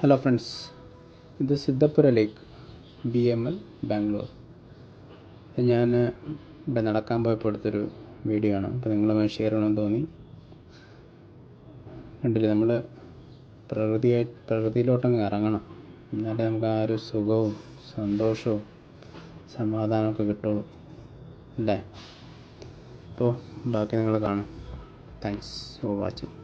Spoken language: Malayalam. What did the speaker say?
ഹലോ ഫ്രണ്ട്സ്, ഇത് സിദ്ധപ്പുര ലേക്ക് BML ബാംഗ്ലൂർ. ഞാൻ ഇവിടെ നടക്കാൻ പോയപ്പോൾ എടുത്തൊരു വീഡിയോ ആണ്. അപ്പോൾ നിങ്ങളുമായി ഷെയർ ചെയ്യണമെന്ന് തോന്നി. കണ്ടില്ലേ, നമ്മൾ പ്രകൃതിയിലോട്ടങ്ങ് ഇറങ്ങണം, എന്നാലേ നമുക്ക് ആ ഒരു സുഖവും സന്തോഷവും സമാധാനമൊക്കെ കിട്ടുള്ളൂ അല്ലേ. അപ്പോൾ ബാക്കി നിങ്ങൾ കാണും. Thanks for watching.